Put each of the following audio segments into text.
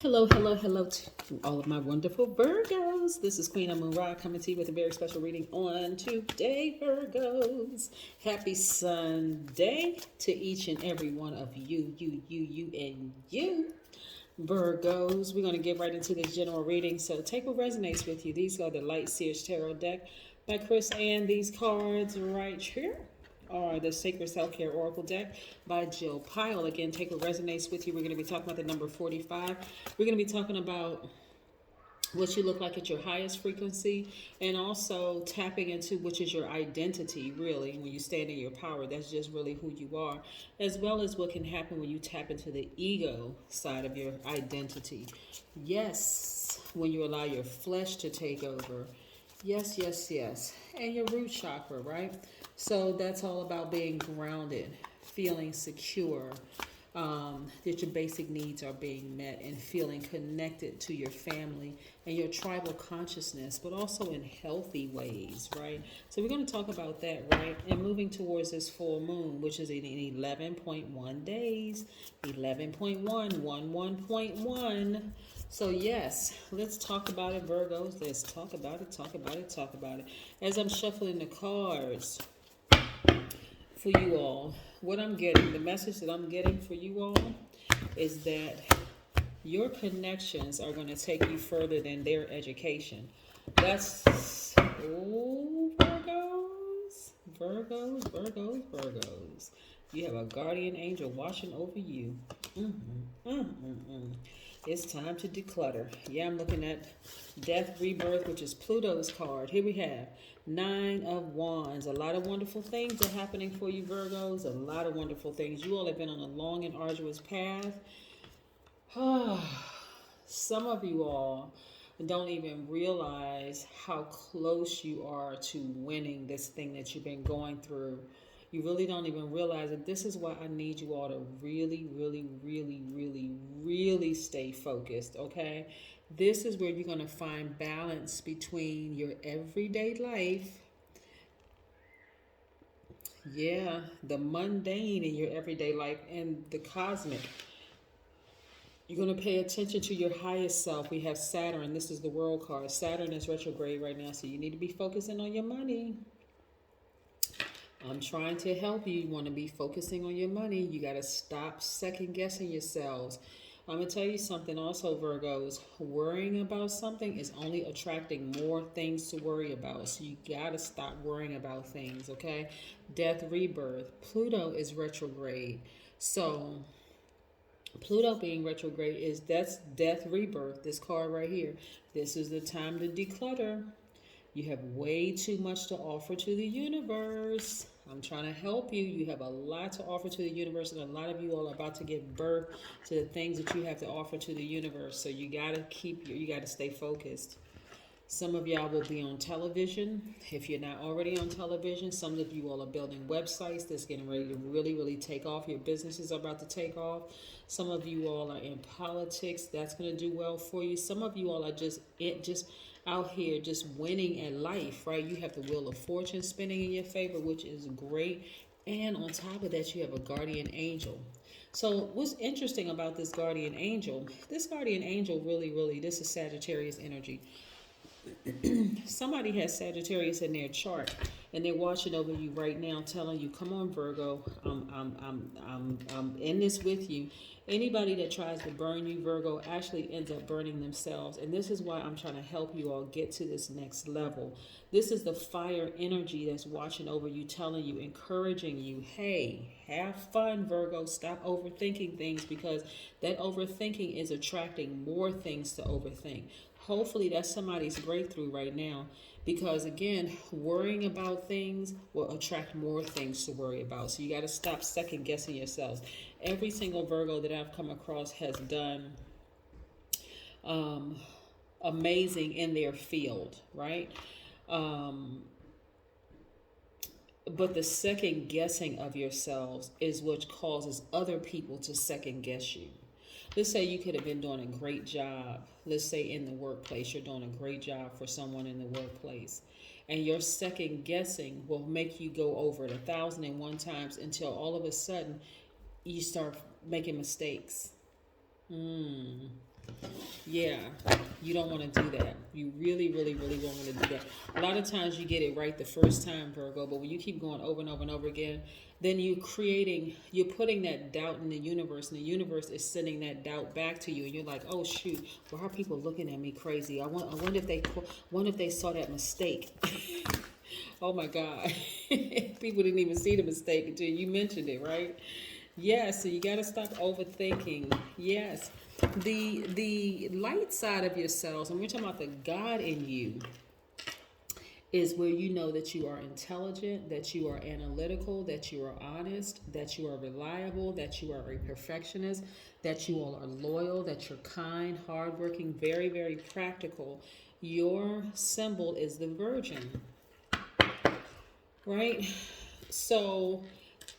Hello, hello, hello to all of my wonderful Virgos. This is Queen Amun Ra coming to you with a very special reading on today, Virgos. Happy Sunday to each and every one of you, and you. Virgos, we're going to get right into this general reading. So take what resonates with you. These are the Light Seers Tarot deck by Chris Ann. These cards right here are the Sacred Self-Care Oracle deck by Jill Pyle. Again, take what resonates with you. We're going to be talking about the number 45. We're going to be talking about what you look like at your highest frequency, and also tapping into which is your identity, really, when you stand in your power. That's just really who you are, as well as what can happen when you tap into the ego side of your identity. Yes, when you allow your flesh to take over. Yes, yes, yes. And your root chakra, right? So that's all about being grounded, feeling secure, that your basic needs are being met, and feeling connected to your family and your tribal consciousness, but also in healthy ways, right? So we're going to talk about that, right? And moving towards this full moon, which is in 11.1 days, 11.1, 11.1. So yes, let's talk about it, Virgos. Let's talk about it, talk about it, talk about it. As I'm shuffling the cards for you all, what I'm getting, the message that I'm getting for you all is that your connections are going to take you further than their education. That's, oh, Virgos, Virgos, Virgos, Virgos. You have a guardian angel watching over you. It's time to declutter. Yeah, I'm looking at Death, Rebirth, which is Pluto's card. Here we have Nine of Wands. A lot of wonderful things are happening for you, Virgos. A lot of wonderful things. You all have been on a long and arduous path. Some of you all don't even realize how close you are to winning this thing that you've been going through. You really don't even realize it. This is why I need you all to really, really, really, really, really stay focused, okay? This is where you're going to find balance between your everyday life, yeah, the mundane in your everyday life, and the cosmic. You're going to pay attention to your highest self. We have Saturn. This is the world card. Saturn is retrograde right now, so you need to be focusing on your money. I'm trying to help you. You want to be focusing on your money. You got to stop second guessing yourselves. I'm going to tell you something also, Virgos. Worrying about something is only attracting more things to worry about. So you got to stop worrying about things, okay? Death, rebirth. Pluto is retrograde. So Pluto being retrograde that's death, rebirth. This card right here. This is the time to declutter. You have way too much to offer to the universe. I'm trying to help you. You have a lot to offer to the universe, and a lot of you all are about to give birth to the things that you have to offer to the universe. So you got to you got to stay focused. Some of y'all will be on television. If you're not already on television, some of you all are building websites that's getting ready to really, really take off. Your businesses are about to take off. Some of you all are in politics. That's going to do well for you. Some of you all are just out here just winning at life, right? You have the wheel of fortune spinning in your favor, which is great. And on top of that, you have a guardian angel. So what's interesting about this guardian angel, really, really, this is Sagittarius energy. Somebody has Sagittarius in their chart, and they're watching over you right now, telling you, "Come on, Virgo, I'm in this with you." Anybody that tries to burn you, Virgo, actually ends up burning themselves, and this is why I'm trying to help you all get to this next level. This is the fire energy that's watching over you, telling you, encouraging you, "Hey, have fun, Virgo. Stop overthinking things, because that overthinking is attracting more things to overthink." Hopefully that's somebody's breakthrough right now, because again, worrying about things will attract more things to worry about. So you got to stop second guessing yourselves. Every single Virgo that I've come across has done amazing in their field, right? But the second guessing of yourselves is what causes other people to second guess you. Let's say you could have been doing a great job. Let's say in the workplace, you're doing a great job for someone in the workplace. And your second guessing will make you go over it 1,001 times until all of a sudden you start making mistakes. Yeah, you don't want to do that. You really, really, really won't want to do that. A lot of times you get it right the first time, Virgo, but when you keep going over and over and over again, then you're putting that doubt in the universe, and the universe is sending that doubt back to you, and you're like, oh shoot, why are people looking at me crazy? I wonder if they saw that mistake. Oh my God, people didn't even see the mistake until you mentioned it, right? Yes, so you got to stop overthinking. Yes, the light side of yourselves, and we're talking about the God in you, is where you know that you are intelligent, that you are analytical, that you are honest, that you are reliable, that you are a perfectionist, that you all are loyal, that you're kind, hardworking, very, very practical. Your symbol is the Virgin, right? So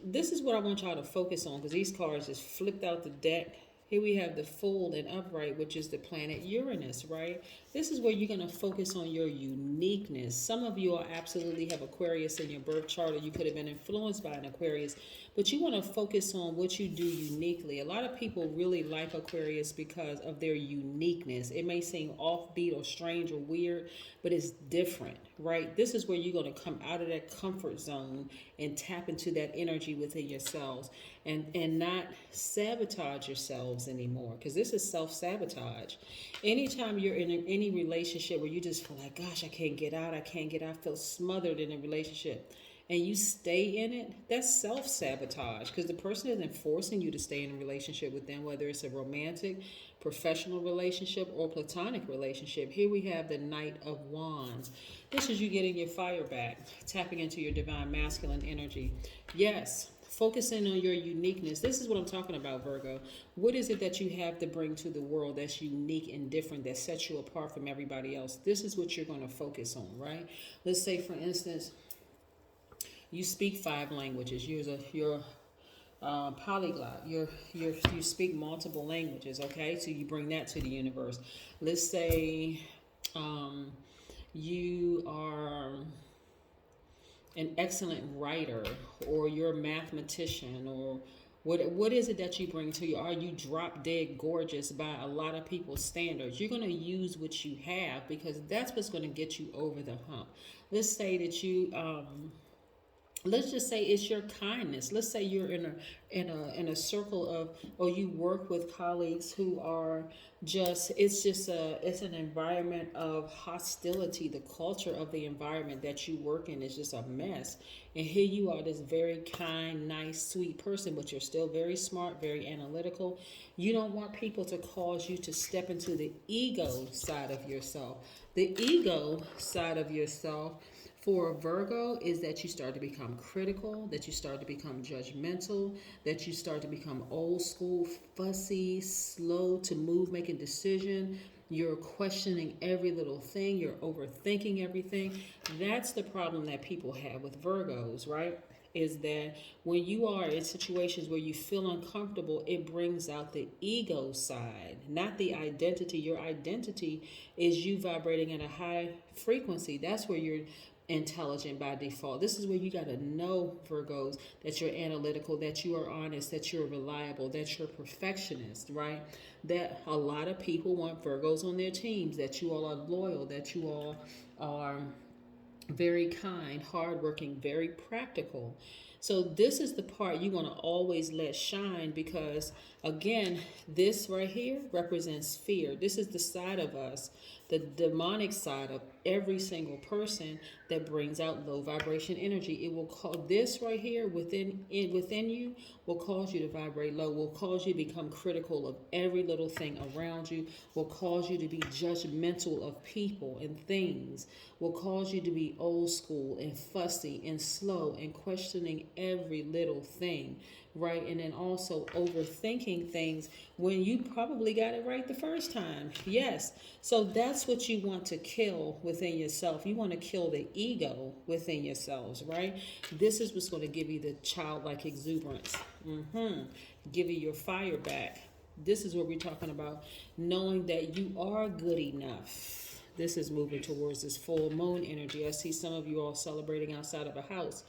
this is what I want y'all to focus on, because these cards just flipped out the deck. Here we have the Fool and Upright, which is the planet Uranus, right? This is where you're going to focus on your uniqueness. Some of you are absolutely have Aquarius in your birth chart, or you could have been influenced by an Aquarius, but you want to focus on what you do uniquely. A lot of people really like Aquarius because of their uniqueness. It may seem offbeat or strange or weird, but it's different, right? This is where you're going to come out of that comfort zone and tap into that energy within yourselves, and not sabotage yourselves anymore, because this is self-sabotage. Anytime you're in any relationship where you just feel like, gosh, I can't get out, I feel smothered in a relationship, and you stay in it, that's self-sabotage, because the person isn't forcing you to stay in a relationship with them, whether it's a romantic, professional relationship, or platonic relationship. Here we have the Knight of Wands. This is you getting your fire back, tapping into your divine masculine energy. Yes, focusing on your uniqueness. This is what I'm talking about, Virgo. What is it that you have to bring to the world that's unique and different, that sets you apart from everybody else? This is what you're going to focus on, right? Let's say, for instance, you speak 5 languages. You're polyglot. You speak multiple languages. Okay, so you bring that to the universe. Let's say you are an excellent writer, or you're a mathematician, or what is it that you bring to you? Are you drop dead gorgeous by a lot of people's standards? You're going to use what you have, because that's what's going to get you over the hump. Let's say that you let's just say it's your kindness. Let's say you're in a circle of, or you work with colleagues who are it's an environment of hostility. The culture of the environment that you work in is just a mess, and here you are, this very kind, nice, sweet person, but you're still very smart, very analytical. You don't want people to cause you to step into the ego side of yourself. The ego side of yourself for Virgo is that you start to become critical, that you start to become judgmental, that you start to become old school, fussy, slow to move, making decision. You're questioning every little thing. You're overthinking everything. That's the problem that people have with Virgos, right? Is that when you are in situations where you feel uncomfortable, it brings out the ego side, not the identity. Your identity is you vibrating at a high frequency. That's where you're intelligent by default. This is where you got to know, Virgos, that you're analytical, that you are honest, that you're reliable, that you're perfectionist, right? That a lot of people want Virgos on their teams, that you all are loyal, that you all are very kind, hardworking, very practical. So this is the part you want to always let shine, because again, this right here represents fear. This is the side of us, the demonic side of every single person, that brings out low vibration energy. It will call this right here within you will cause you to vibrate low, will cause you to become critical of every little thing around you, will cause you to be judgmental of people and things, will cause you to be old school and fussy and slow and questioning every little thing, right? And then also overthinking things when you probably got it right the first time. Yes. So that's what you want to kill within yourself. You want to kill the ego within yourselves, right? This is what's going to give you the childlike exuberance. Give you your fire back. This is what we're talking about, knowing that you are good enough. This is moving towards this full moon energy. I see some of you all celebrating outside of a house.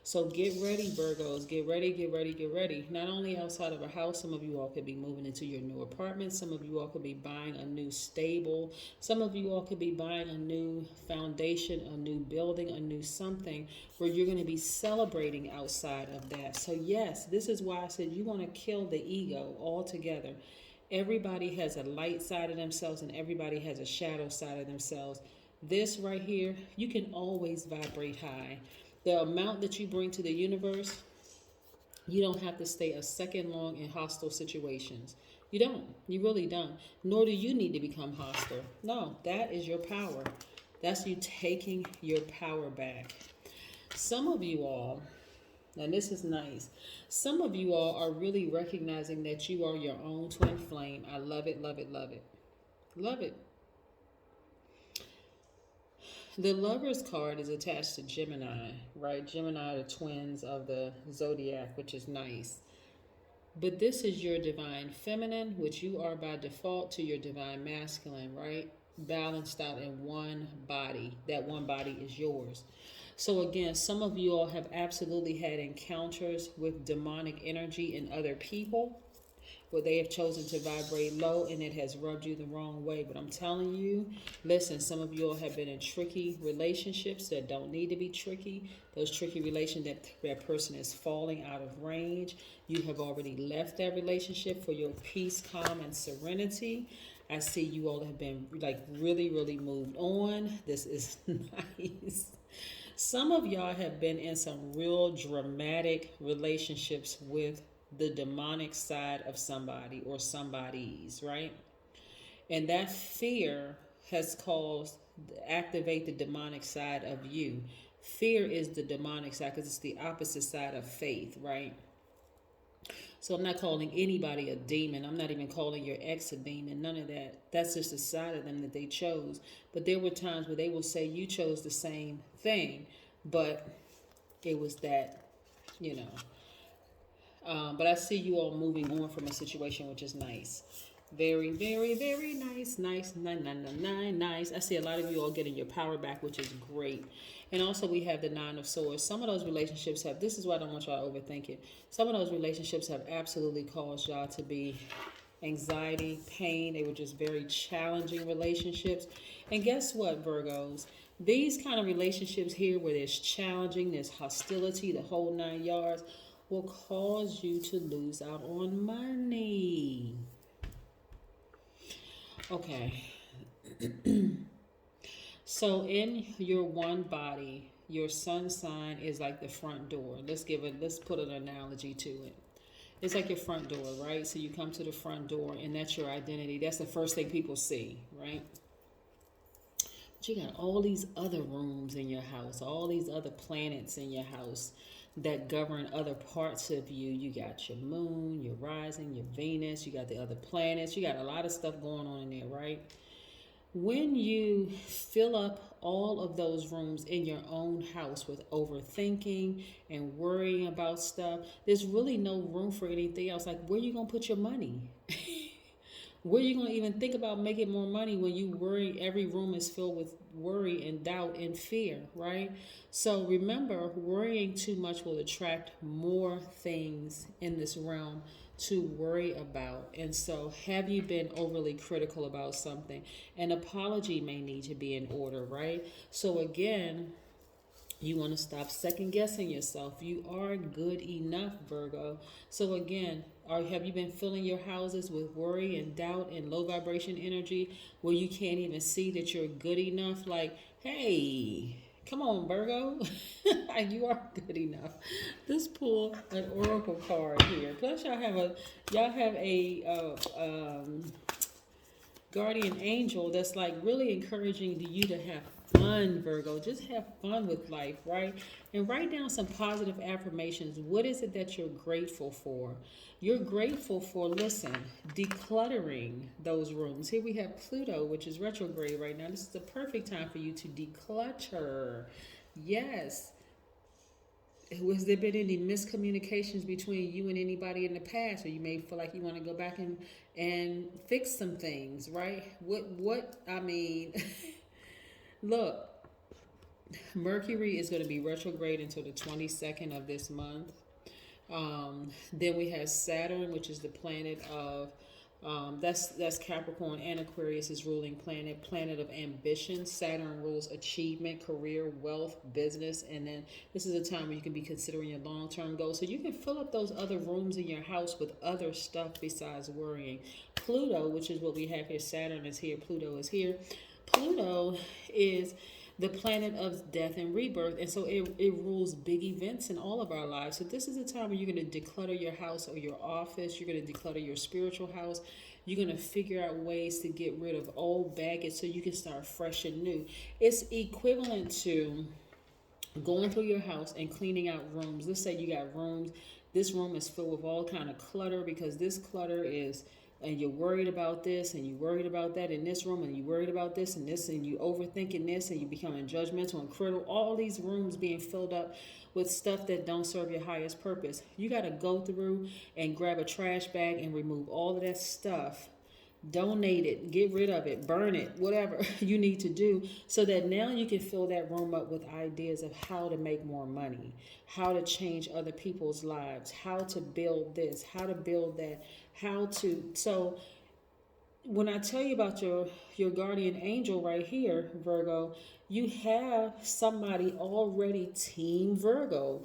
So get ready, Virgos. Get ready, get ready, get ready. Not only outside of a house, some of you all could be moving into your new apartment. Some of you all could be buying a new stable. Some of you all could be buying a new foundation, a new building, a new something where you're going to be celebrating outside of that. So yes, this is why I said you want to kill the ego altogether. Everybody has a light side of themselves and everybody has a shadow side of themselves. This right here, you can always vibrate high. The amount that you bring to the universe, you don't have to stay a second long in hostile situations. You don't. You really don't. Nor do you need to become hostile. No, that is your power. That's you taking your power back. Some of you all, and this is nice, some of you all are really recognizing that you are your own twin flame. I love it, love it, love it. Love it. The Lover's card is attached to Gemini, right? Gemini are the twins of the Zodiac, which is nice. But this is your divine feminine, which you are by default to your divine masculine, right? Balanced out in one body. That one body is yours. So again, some of you all have absolutely had encounters with demonic energy in other people, where they have chosen to vibrate low and it has rubbed you the wrong way. But I'm telling you, listen, some of you all have been in tricky relationships that don't need to be tricky. Those tricky relations that person is falling out of range. You have already left that relationship for your peace, calm, and serenity. I see you all have been like really, really moved on. This is nice. Some of y'all have been in some real dramatic relationships with the demonic side of somebody or somebody's, right? And that fear has caused activate the demonic side of you. Fear is the demonic side because it's the opposite side of faith, right? So I'm not calling anybody a demon. I'm not even calling your ex a demon. None of that. That's just a side of them that they chose. But there were times where they will say you chose the same thing, but it was that, you know. But I see you all moving on from a situation, which is nice. Very, very, very nice. Nice. I see a lot of you all getting your power back, which is great. And also we have the Nine of Swords. Some of those relationships have, this is why I don't want y'all to overthink it. Some of those relationships have absolutely caused y'all to be anxiety, pain. They were just very challenging relationships. And guess what, Virgos? These kind of relationships here where there's challenging, there's hostility, the whole 9 yards, will cause you to lose out on money. Okay. So in your one body, your sun sign is like the front door. Let's put an analogy to it. It's like your front door, right? So you come to the front door and that's your identity. That's the first thing people see, right? But you got all these other rooms in your house, all these other planets in your house that govern other parts of you. You got your moon, your rising, your Venus, you got the other planets, you got a lot of stuff going on in there, right? When you fill up all of those rooms in your own house with overthinking and worrying about stuff, there's really no room for anything else. Like, where are you going to put your money? Where are you going to even think about making more money when you worry? Every room is filled with worry and doubt and fear, right? So remember, worrying too much will attract more things in this realm to worry about. And so have you been overly critical about something? An apology may need to be in order, right? So again, you want to stop second guessing yourself. You are good enough, Virgo. So again, have you been filling your houses with worry and doubt and low vibration energy where you can't even see that you're good enough? Like, hey, come on, Virgo. You are good enough. Let's pull an oracle card here. Plus, y'all have a guardian angel that's like really encouraging you to have fun, Virgo. Just have fun with life, right? And write down some positive affirmations. What is it that you're grateful for? You're grateful for, listen, decluttering those rooms. Here we have Pluto, which is retrograde right now. This is the perfect time for you to declutter. Yes. Has there been any miscommunications between you and anybody in the past, or you may feel like you want to go back and fix some things, right? What I mean, look, Mercury is going to be retrograde until the 22nd of this month. Then we have Saturn, which is the planet of that's Capricorn and Aquarius is ruling planet of ambition. Saturn rules achievement, career, wealth, business, and then this is a time where you can be considering your long-term goals. So you can fill up those other rooms in your house with other stuff besides worrying. Pluto, which is what we have here, Saturn is here, Pluto is here. Pluto is the planet of death and rebirth, and so it rules big events in all of our lives. So this is a time where you're going to declutter your house or your office. You're going to declutter your spiritual house. You're going to figure out ways to get rid of old baggage so you can start fresh and new. It's equivalent to going through your house and cleaning out rooms. Let's say you got rooms. This room is filled with all kind of clutter because this clutter is, and you're worried about this and you're worried about that in this room and you're worried about this and this and you overthinking this and you becoming judgmental and critical. All these rooms being filled up with stuff that don't serve your highest purpose. You got to go through and grab a trash bag and remove all of that stuff. Donate it, get rid of it, burn it, whatever you need to do, so that now you can fill that room up with ideas of how to make more money, how to change other people's lives, how to build this, how to build that, how to. So when I tell you about your guardian angel right here, Virgo, you have somebody already team Virgo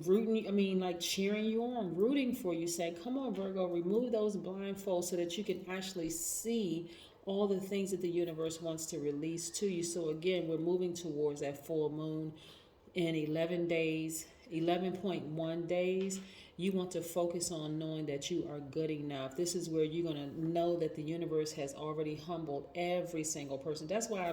rooting, like cheering you on, rooting for you, saying, come on, Virgo, remove those blindfolds so that you can actually see all the things that the universe wants to release to you. So again, we're moving towards that full moon in 11 days, 11.1 days. You want to focus on knowing that you are good enough. This is where you're going to know that the universe has already humbled every single person. That's why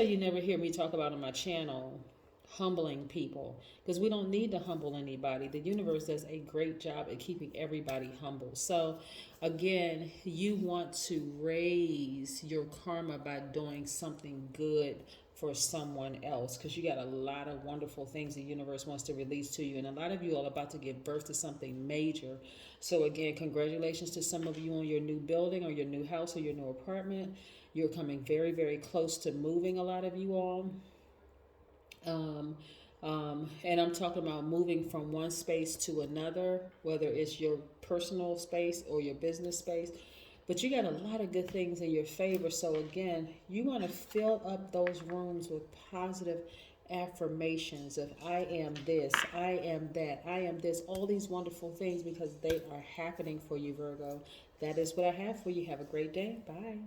you never hear me talk about on my channel humbling people, because we don't need to humble anybody. The universe does a great job at keeping everybody humble. So again, you want to raise your karma by doing something good for someone else, because you got a lot of wonderful things the universe wants to release to you, and a lot of you are about to give birth to something major. So again, congratulations to some of you on your new building or your new house or your new apartment. You're coming very, very close to moving, a lot of you all. And I'm talking about moving from one space to another, whether it's your personal space or your business space. But you got a lot of good things in your favor. So again, you want to fill up those rooms with positive affirmations of I am this, I am that, I am this, all these wonderful things, because they are happening for you, Virgo. That is what I have for you. Have a great day. Bye.